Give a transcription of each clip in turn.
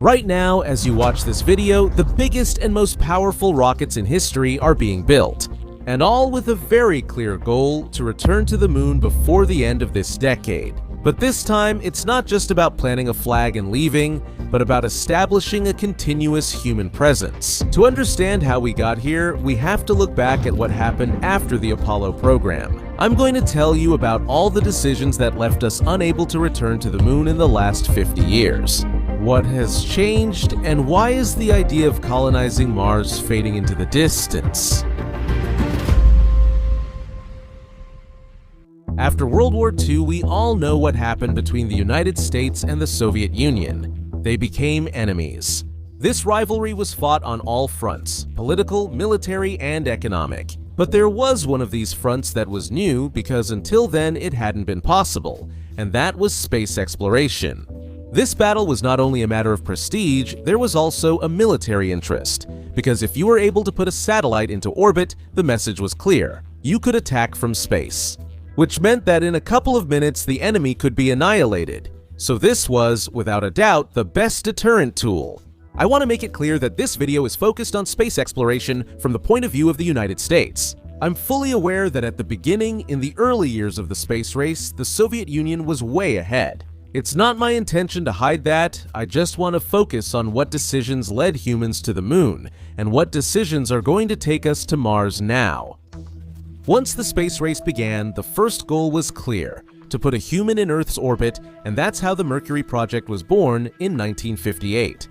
Right now, as you watch this video, the biggest and most powerful rockets in history are being built, and all with a very clear goal to return to the moon before the end of this decade. But this time, it's not just about planting a flag and leaving, but about establishing a continuous human presence. To understand how we got here, we have to look back at what happened after the Apollo program. I'm going to tell you about all the decisions that left us unable to return to the moon in the last 50 years. What has changed, and why is the idea of colonizing Mars fading into the distance? After World War II, we all know what happened between the United States and the Soviet Union. They became enemies. This rivalry was fought on all fronts: political, military, and economic. But there was one of these fronts that was new because until then it hadn't been possible, and that was space exploration. This battle was not only a matter of prestige, there was also a military interest, because if you were able to put a satellite into orbit, the message was clear: you could attack from space. Which meant that in a couple of minutes the enemy could be annihilated. So this was, without a doubt, the best deterrent tool. I want to make it clear that this video is focused on space exploration from the point of view of the United States. I'm fully aware that at the beginning, in the early years of the space race, the Soviet Union was way ahead. It's not my intention to hide that, I just want to focus on what decisions led humans to the moon, and what decisions are going to take us to Mars now. Once the space race began, the first goal was clear: to put a human in Earth's orbit, and that's how the Mercury project was born in 1958.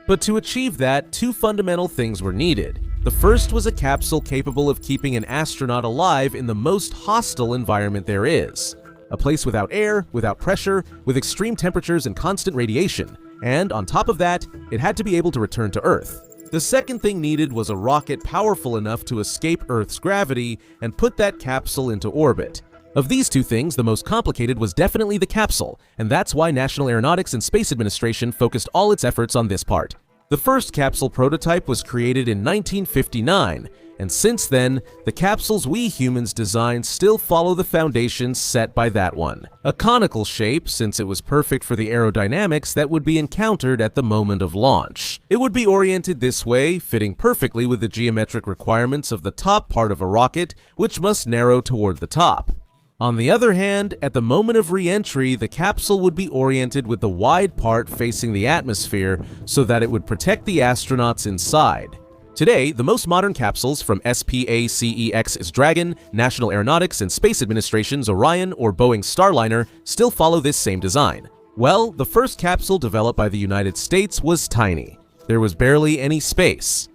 But to achieve that, two fundamental things were needed. The first was a capsule capable of keeping an astronaut alive in the most hostile environment there is. A place without air, without pressure, with extreme temperatures and constant radiation. And on top of that, it had to be able to return to Earth. The second thing needed was a rocket powerful enough to escape Earth's gravity and put that capsule into orbit. Of these two things, the most complicated was definitely the capsule, and that's why National Aeronautics and Space Administration focused all its efforts on this part. The first capsule prototype was created in 1959, and since then, the capsules we humans designed still follow the foundations set by that one. A conical shape, since it was perfect for the aerodynamics that would be encountered at the moment of launch. It would be oriented this way, fitting perfectly with the geometric requirements of the top part of a rocket, which must narrow toward the top. On the other hand, at the moment of re-entry, the capsule would be oriented with the wide part facing the atmosphere so that it would protect the astronauts inside. Today, the most modern capsules, from SpaceX's Dragon, National Aeronautics and Space Administration's Orion or Boeing's Starliner, still follow this same design. Well, the first capsule developed by the United States was tiny. There was barely any space.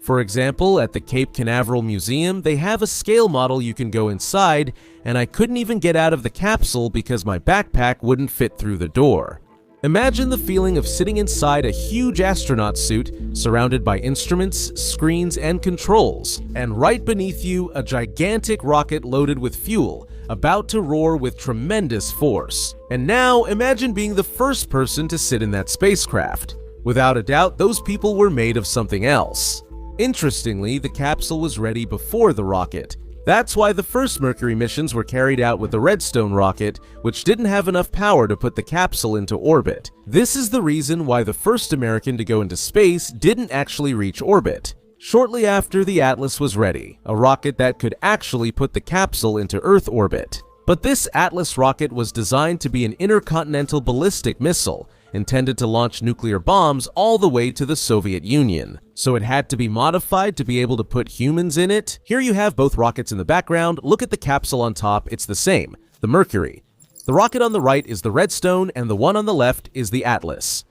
For example, at the Cape Canaveral Museum, they have a scale model you can go inside, and I couldn't even get out of the capsule because my backpack wouldn't fit through the door. Imagine the feeling of sitting inside a huge astronaut suit, surrounded by instruments, screens, and controls, and right beneath you, a gigantic rocket loaded with fuel, about to roar with tremendous force. And now, imagine being the first person to sit in that spacecraft. Without a doubt, those people were made of something else. Interestingly, the capsule was ready before the rocket. That's why the first Mercury missions were carried out with the Redstone rocket, which didn't have enough power to put the capsule into orbit. This is the reason why the first American to go into space didn't actually reach orbit. Shortly after, the Atlas was ready, a rocket that could actually put the capsule into Earth orbit. But this Atlas rocket was designed to be an intercontinental ballistic missile, intended to launch nuclear bombs all the way to the Soviet Union. So it had to be modified to be able to put humans in it. Here you have both rockets in the background. Look at the capsule on top, it's the same, the Mercury. The rocket on the right is the Redstone, and the one on the left is the Atlas.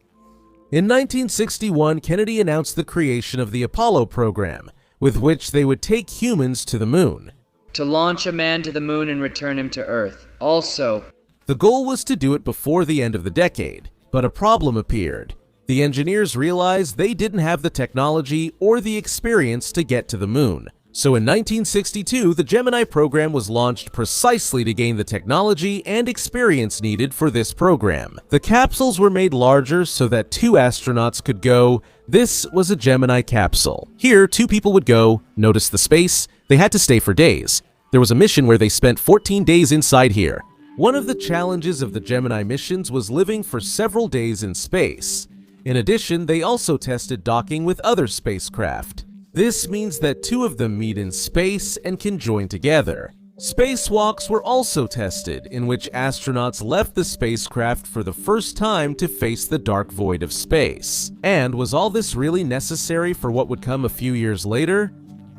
In 1961, Kennedy announced the creation of the Apollo program, with which they would take humans to the moon. To launch a man to the moon and return him to Earth. Also, the goal was to do it before the end of the decade. But a problem appeared. The engineers realized they didn't have the technology or the experience to get to the moon. So in 1962, the Gemini program was launched precisely to gain the technology and experience needed for this program. The capsules were made larger so that 2 astronauts could go. This was a Gemini capsule. Here, 2 people would go. Notice the space? They had to stay for days. There was a mission where they spent 14 days inside here. One of the challenges of the Gemini missions was living for several days in space. In addition, they also tested docking with other spacecraft. This means that two of them meet in space and can join together. Spacewalks were also tested, in which astronauts left the spacecraft for the first time to face the dark void of space. And was all this really necessary for what would come a few years later?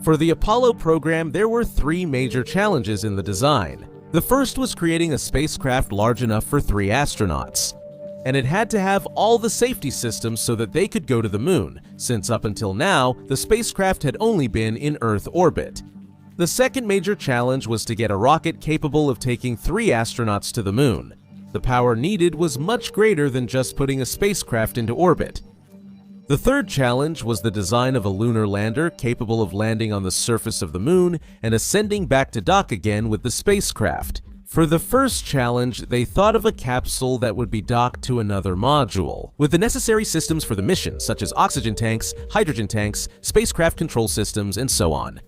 For the Apollo program, there were three major challenges in the design. The first was creating a spacecraft large enough for 3 astronauts. And it had to have all the safety systems so that they could go to the moon, since up until now, the spacecraft had only been in Earth orbit. The second major challenge was to get a rocket capable of taking 3 astronauts to the moon. The power needed was much greater than just putting a spacecraft into orbit. The third challenge was the design of a lunar lander capable of landing on the surface of the moon and ascending back to dock again with the spacecraft. For the first challenge, they thought of a capsule that would be docked to another module, with the necessary systems for the mission, such as oxygen tanks, hydrogen tanks, spacecraft control systems, and so on.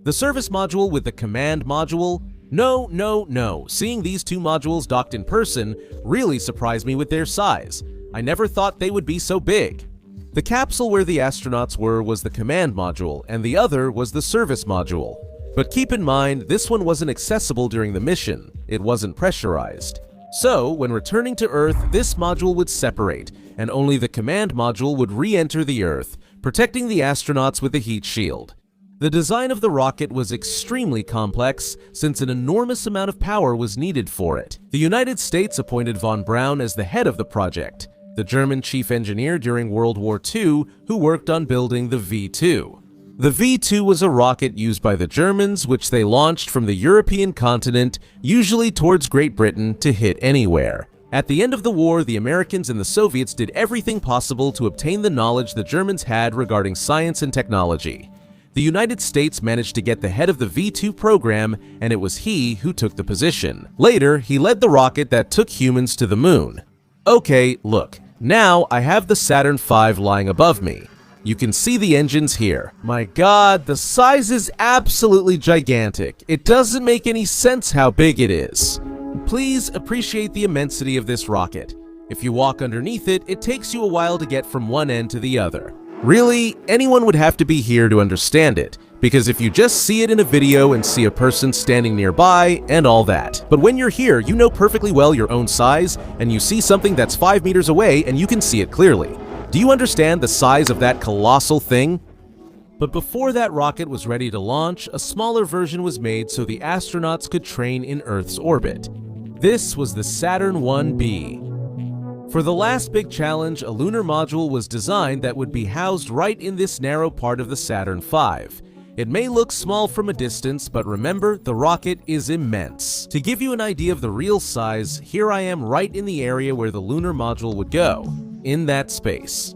The service module with the command module? No. Seeing these two modules docked in person really surprised me with their size. I never thought they would be so big. The capsule where the astronauts were was the command module, and the other was the service module. But keep in mind, this one wasn't accessible during the mission. It wasn't pressurized. So, when returning to Earth, this module would separate, and only the command module would re-enter the Earth, protecting the astronauts with a heat shield. The design of the rocket was extremely complex, since an enormous amount of power was needed for it. The United States appointed von Braun as the head of the project, the German chief engineer during World War II who worked on building the V-2. The V-2 was a rocket used by the Germans, which they launched from the European continent, usually towards Great Britain, to hit anywhere. At the end of the war, the Americans and the Soviets did everything possible to obtain the knowledge the Germans had regarding science and technology. The United States managed to get the head of the V-2 program, and it was he who took the position. Later, he led the rocket that took humans to the moon. Okay, look, now I have the Saturn V lying above me. You can see the engines here. My God, the size is absolutely gigantic. It doesn't make any sense how big it is. Please appreciate the immensity of this rocket. If you walk underneath it, it takes you a while to get from one end to the other. Really, anyone would have to be here to understand it, because if you just see it in a video and see a person standing nearby and all that. But when you're here, you know perfectly well your own size, and you see something that's 5 meters away and you can see it clearly. Do you understand the size of that colossal thing? But before that rocket was ready to launch, a smaller version was made so the astronauts could train in Earth's orbit. This was the Saturn 1B. For the last big challenge, a lunar module was designed that would be housed right in this narrow part of the Saturn V. It may look small from a distance, but remember, the rocket is immense. To give you an idea of the real size, here I am right in the area where the lunar module would go, in that space.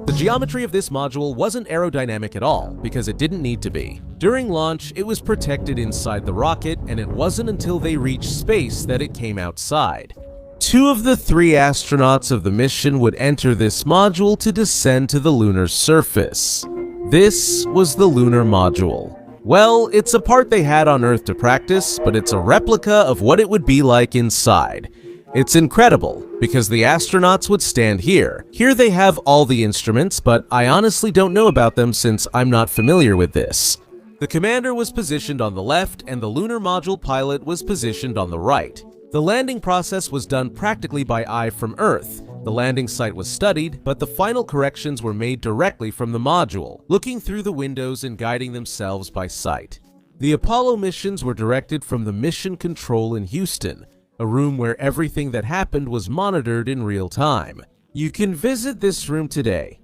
The geometry of this module wasn't aerodynamic at all, because it didn't need to be. During launch, it was protected inside the rocket, and it wasn't until they reached space that it came outside. 2 of the 3 astronauts of the mission would enter this module to descend to the lunar surface. This was the lunar module. Well, it's a part they had on Earth to practice, but it's a replica of what it would be like inside. It's incredible, because the astronauts would stand here. Here they have all the instruments, but I honestly don't know about them since I'm not familiar with this. The commander was positioned on the left, and the lunar module pilot was positioned on the right. The landing process was done practically by eye from Earth. The landing site was studied, but the final corrections were made directly from the module, looking through the windows and guiding themselves by sight. The Apollo missions were directed from the Mission Control in Houston, a room where everything that happened was monitored in real time. You can visit this room today.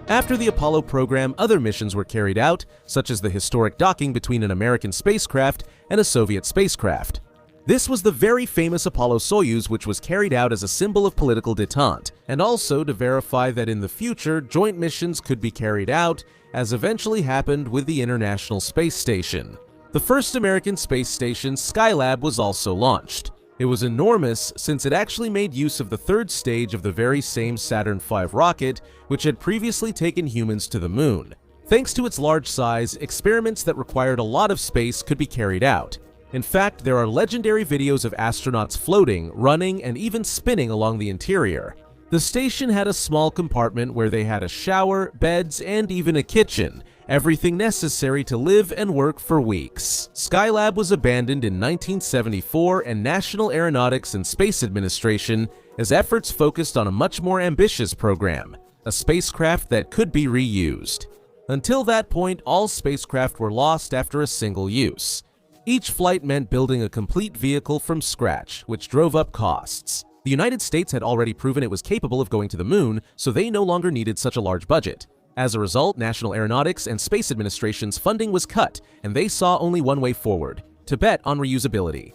After the Apollo program, other missions were carried out, such as the historic docking between an American spacecraft and a Soviet spacecraft. This was the very famous Apollo-Soyuz, which was carried out as a symbol of political détente, and also to verify that in the future, joint missions could be carried out, as eventually happened with the International Space Station. The first American space station, Skylab, was also launched. It was enormous since it actually made use of the 3rd stage of the very same Saturn V rocket, which had previously taken humans to the moon. Thanks to its large size, experiments that required a lot of space could be carried out. In fact, there are legendary videos of astronauts floating, running, and even spinning along the interior. The station had a small compartment where they had a shower, beds, and even a kitchen, everything necessary to live and work for weeks. Skylab was abandoned in 1974 and National Aeronautics and Space Administration as efforts focused on a much more ambitious program, a spacecraft that could be reused. Until that point, all spacecraft were lost after a single use. Each flight meant building a complete vehicle from scratch, which drove up costs. The United States had already proven it was capable of going to the moon, so they no longer needed such a large budget. As a result, National Aeronautics and Space Administration's funding was cut, and they saw only one way forward: to bet on reusability.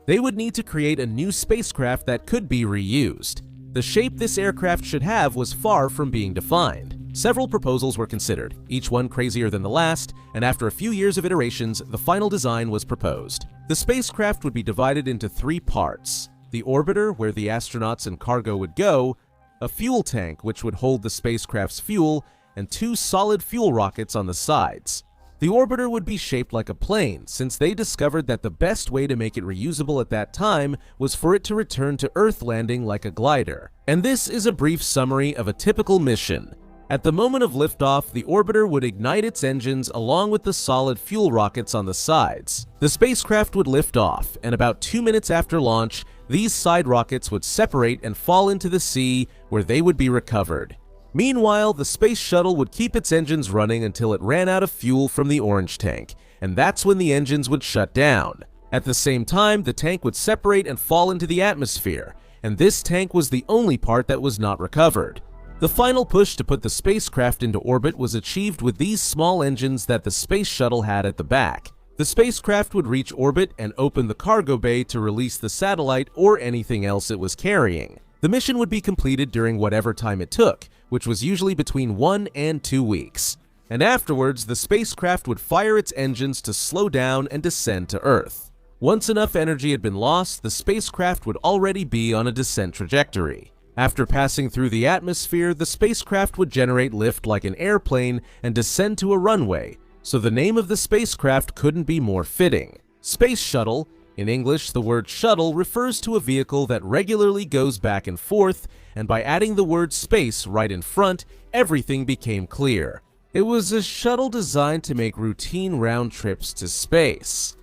They would need to create a new spacecraft that could be reused. The shape this aircraft should have was far from being defined. Several proposals were considered, each one crazier than the last, and after a few years of iterations, the final design was proposed. The spacecraft would be divided into 3 parts: the orbiter, where the astronauts and cargo would go, a fuel tank, which would hold the spacecraft's fuel, and 2 solid fuel rockets on the sides. The orbiter would be shaped like a plane, since they discovered that the best way to make it reusable at that time was for it to return to Earth landing like a glider. And this is a brief summary of a typical mission. At the moment of liftoff, the orbiter would ignite its engines along with the solid fuel rockets on the sides. The spacecraft would lift off, and about 2 minutes after launch, these side rockets would separate and fall into the sea, where they would be recovered. Meanwhile, the space shuttle would keep its engines running until it ran out of fuel from the orange tank, and that's when the engines would shut down. At the same time, the tank would separate and fall into the atmosphere, and this tank was the only part that was not recovered. The final push to put the spacecraft into orbit was achieved with these small engines that the space shuttle had at the back. The spacecraft would reach orbit and open the cargo bay to release the satellite or anything else it was carrying. The mission would be completed during whatever time it took, which was usually between 1 and 2 weeks. And afterwards, the spacecraft would fire its engines to slow down and descend to Earth. Once enough energy had been lost, the spacecraft would already be on a descent trajectory. After passing through the atmosphere, the spacecraft would generate lift like an airplane and descend to a runway, so the name of the spacecraft couldn't be more fitting. Space Shuttle. In English, the word shuttle refers to a vehicle that regularly goes back and forth, and by adding the word space right in front, everything became clear. It was a shuttle designed to make routine round trips to space.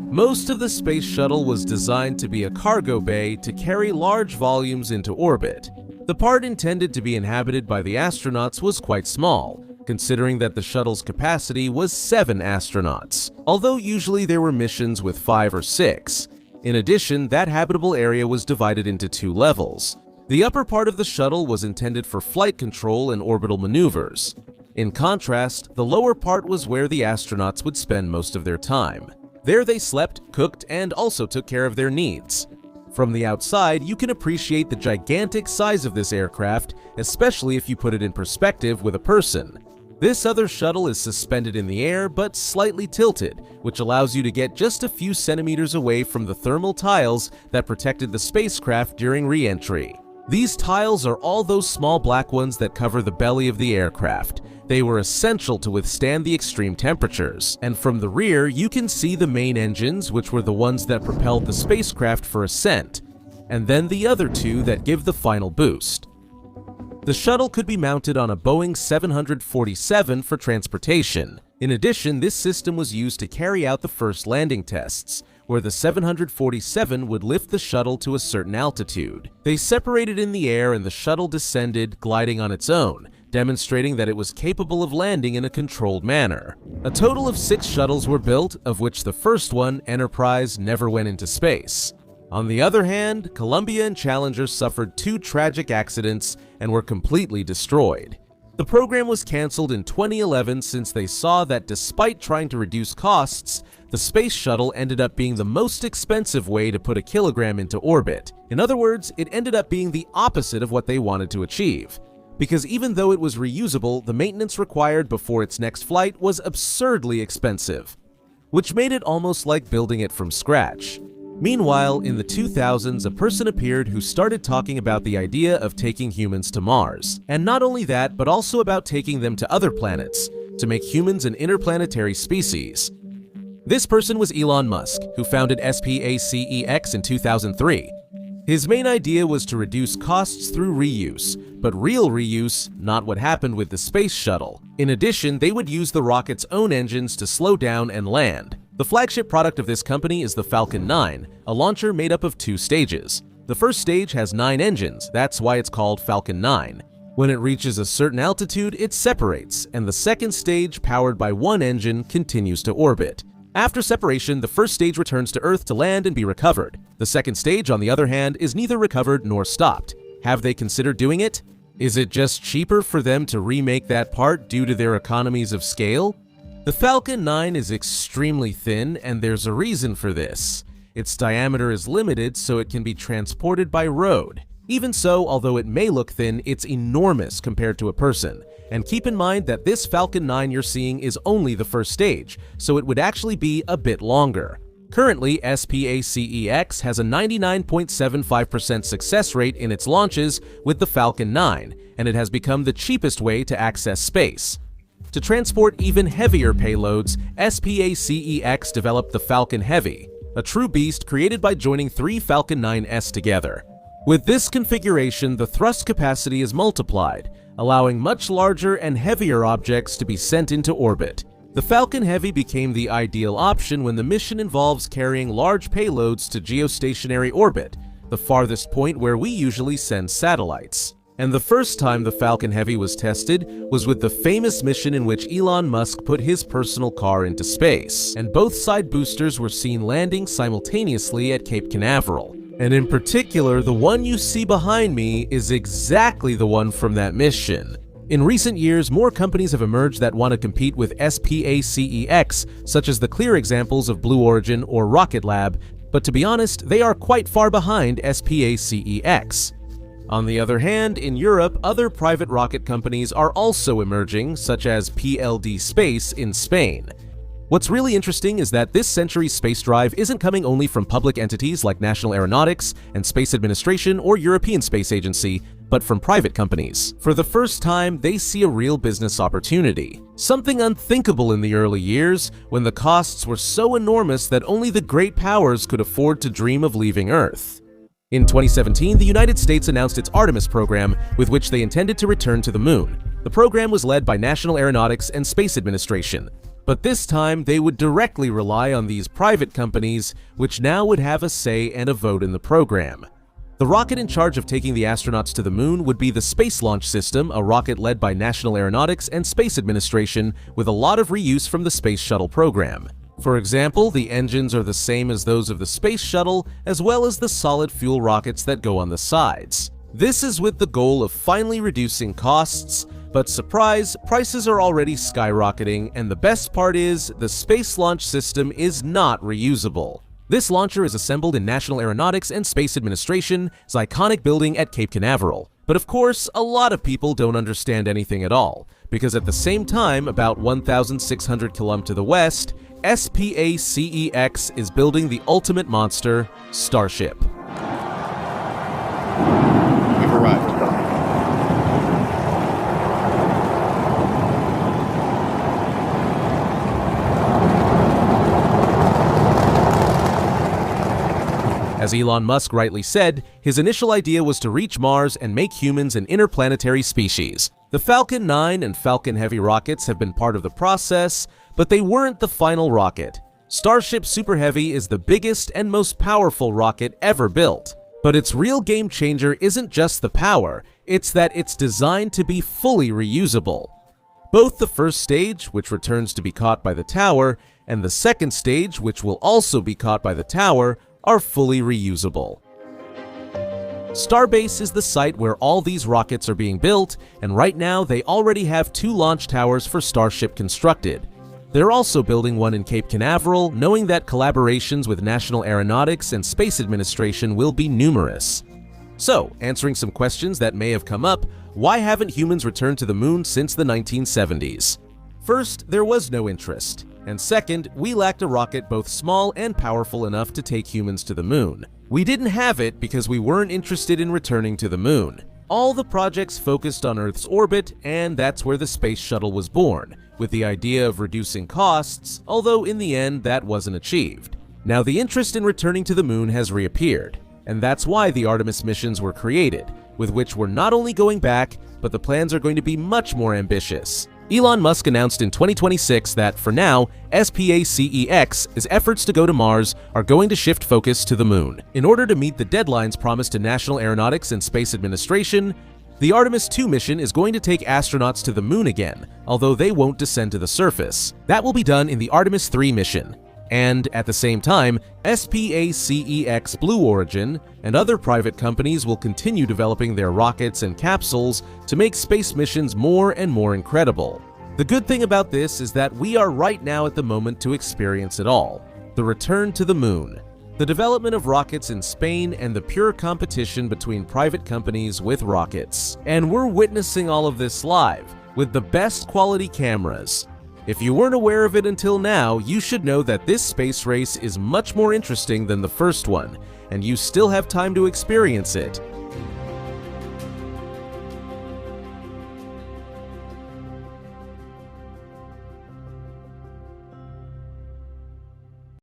Most of the space shuttle was designed to be a cargo bay to carry large volumes into orbit. The part intended to be inhabited by the astronauts was quite small, considering that the shuttle's capacity was 7 astronauts, although usually there were missions with 5 or 6. In addition, that habitable area was divided into 2 levels. The upper part of the shuttle was intended for flight control and orbital maneuvers. In contrast, the lower part was where the astronauts would spend most of their time. There they slept, cooked, and also took care of their needs. From the outside, you can appreciate the gigantic size of this aircraft, especially if you put it in perspective with a person. This other shuttle is suspended in the air but slightly tilted, which allows you to get just a few centimeters away from the thermal tiles that protected the spacecraft during re-entry. These tiles are all those small black ones that cover the belly of the aircraft. They were essential to withstand the extreme temperatures, and from the rear you can see the main engines, which were the ones that propelled the spacecraft for ascent, and then the other 2 that give the final boost. The shuttle could be mounted on a Boeing 747 for transportation. In addition, this system was used to carry out the first landing tests, where the 747 would lift the shuttle to a certain altitude. They separated in the air and the shuttle descended, gliding on its own, demonstrating that it was capable of landing in a controlled manner. A total of 6 shuttles were built, of which the first one, Enterprise, never went into space. On the other hand, Columbia and Challenger suffered 2 tragic accidents and were completely destroyed. The program was canceled in 2011 since they saw that despite trying to reduce costs, the space shuttle ended up being the most expensive way to put a kilogram into orbit. In other words, it ended up being the opposite of what they wanted to achieve. Because even though it was reusable, the maintenance required before its next flight was absurdly expensive, which made it almost like building it from scratch. Meanwhile, in the 2000s, a person appeared who started talking about the idea of taking humans to Mars. And not only that, but also about taking them to other planets, to make humans an interplanetary species. This person was Elon Musk, who founded SpaceX in 2003. His main idea was to reduce costs through reuse, but real reuse, not what happened with the Space Shuttle. In addition, they would use the rocket's own engines to slow down and land. The flagship product of this company is the Falcon 9, a launcher made up of 2 stages. The first stage has 9 engines, that's why it's called Falcon 9. When it reaches a certain altitude, it separates, and the second stage, powered by 1 engine, continues to orbit. After separation, the first stage returns to Earth to land and be recovered. The second stage, on the other hand, is neither recovered nor stopped. Have they considered doing it? Is it just cheaper for them to remake that part due to their economies of scale? The Falcon 9 is extremely thin, and there's a reason for this. Its diameter is limited, so it can be transported by road. Even so, although it may look thin, it's enormous compared to a person. And keep in mind that this Falcon 9 you're seeing is only the first stage, so it would actually be a bit longer. Currently, SpaceX has a 99.75% success rate in its launches with the Falcon 9, and it has become the cheapest way to access space. To transport even heavier payloads, SpaceX developed the Falcon Heavy, a true beast created by joining 3 Falcon 9s together. With this configuration, the thrust capacity is multiplied, allowing much larger and heavier objects to be sent into orbit. The Falcon Heavy became the ideal option when the mission involves carrying large payloads to geostationary orbit, the farthest point where we usually send satellites. And the first time the Falcon Heavy was tested was with the famous mission in which Elon Musk put his personal car into space, and both side boosters were seen landing simultaneously at Cape Canaveral. And in particular, the one you see behind me is exactly the one from that mission. In recent years, more companies have emerged that want to compete with SpaceX, such as the clear examples of Blue Origin or Rocket Lab, but to be honest, they are quite far behind SpaceX. On the other hand, in Europe, other private rocket companies are also emerging, such as PLD Space in Spain. What's really interesting is that this century's space drive isn't coming only from public entities like National Aeronautics and Space Administration or European Space Agency, but from private companies. For the first time, they see a real business opportunity. Something unthinkable in the early years, when the costs were so enormous that only the great powers could afford to dream of leaving Earth. In 2017, the United States announced its Artemis program, with which they intended to return to the moon. The program was led by National Aeronautics and Space Administration. But this time, they would directly rely on these private companies, which now would have a say and a vote in the program. The rocket in charge of taking the astronauts to the moon would be the Space Launch System, a rocket led by National Aeronautics and Space Administration, with a lot of reuse from the Space Shuttle program. For example, the engines are the same as those of the Space Shuttle, as well as the solid fuel rockets that go on the sides. This is with the goal of finally reducing costs, but surprise, prices are already skyrocketing, and the best part is, the Space Launch System is not reusable. This launcher is assembled in National Aeronautics and Space Administration's iconic building at Cape Canaveral. But of course, a lot of people don't understand anything at all, because at the same time, about 1,600 km to the west, SpaceX is building the ultimate monster, Starship. We've arrived. As Elon Musk rightly said, his initial idea was to reach Mars and make humans an interplanetary species. The Falcon 9 and Falcon Heavy rockets have been part of the process, but they weren't the final rocket. Starship Super Heavy is the biggest and most powerful rocket ever built. But its real game changer isn't just the power, it's that it's designed to be fully reusable. Both the first stage, which returns to be caught by the tower, and the second stage, which will also be caught by the tower, are fully reusable. Starbase is the site where all these rockets are being built, and right now they already have 2 launch towers for Starship constructed. They're also building one in Cape Canaveral, knowing that collaborations with National Aeronautics and Space Administration will be numerous. So, answering some questions that may have come up, why haven't humans returned to the moon since the 1970s? First, there was no interest. And second, we lacked a rocket both small and powerful enough to take humans to the moon. We didn't have it because we weren't interested in returning to the moon. All the projects focused on Earth's orbit, and that's where the Space Shuttle was born. with the idea of reducing costs, although in the end that wasn't achieved. Now the interest in returning to the moon has reappeared, and that's why the Artemis missions were created, with which we're not only going back, but the plans are going to be much more ambitious. Elon Musk announced in 2026 that, for now, SpaceX's efforts to go to Mars are going to shift focus to the moon. In order to meet the deadlines promised to National Aeronautics and Space Administration, the Artemis 2 mission is going to take astronauts to the moon again, although they won't descend to the surface. That will be done in the Artemis 3 mission. And at the same time, SpaceX Blue Origin and other private companies will continue developing their rockets and capsules to make space missions more and more incredible. The good thing about this is that we are right now at the moment to experience it all: the return to the moon, the development of rockets in Spain, and the pure competition between private companies with rockets. And we're witnessing all of this live, with the best quality cameras. If you weren't aware of it until now, you should know that this space race is much more interesting than the first one, and you still have time to experience it.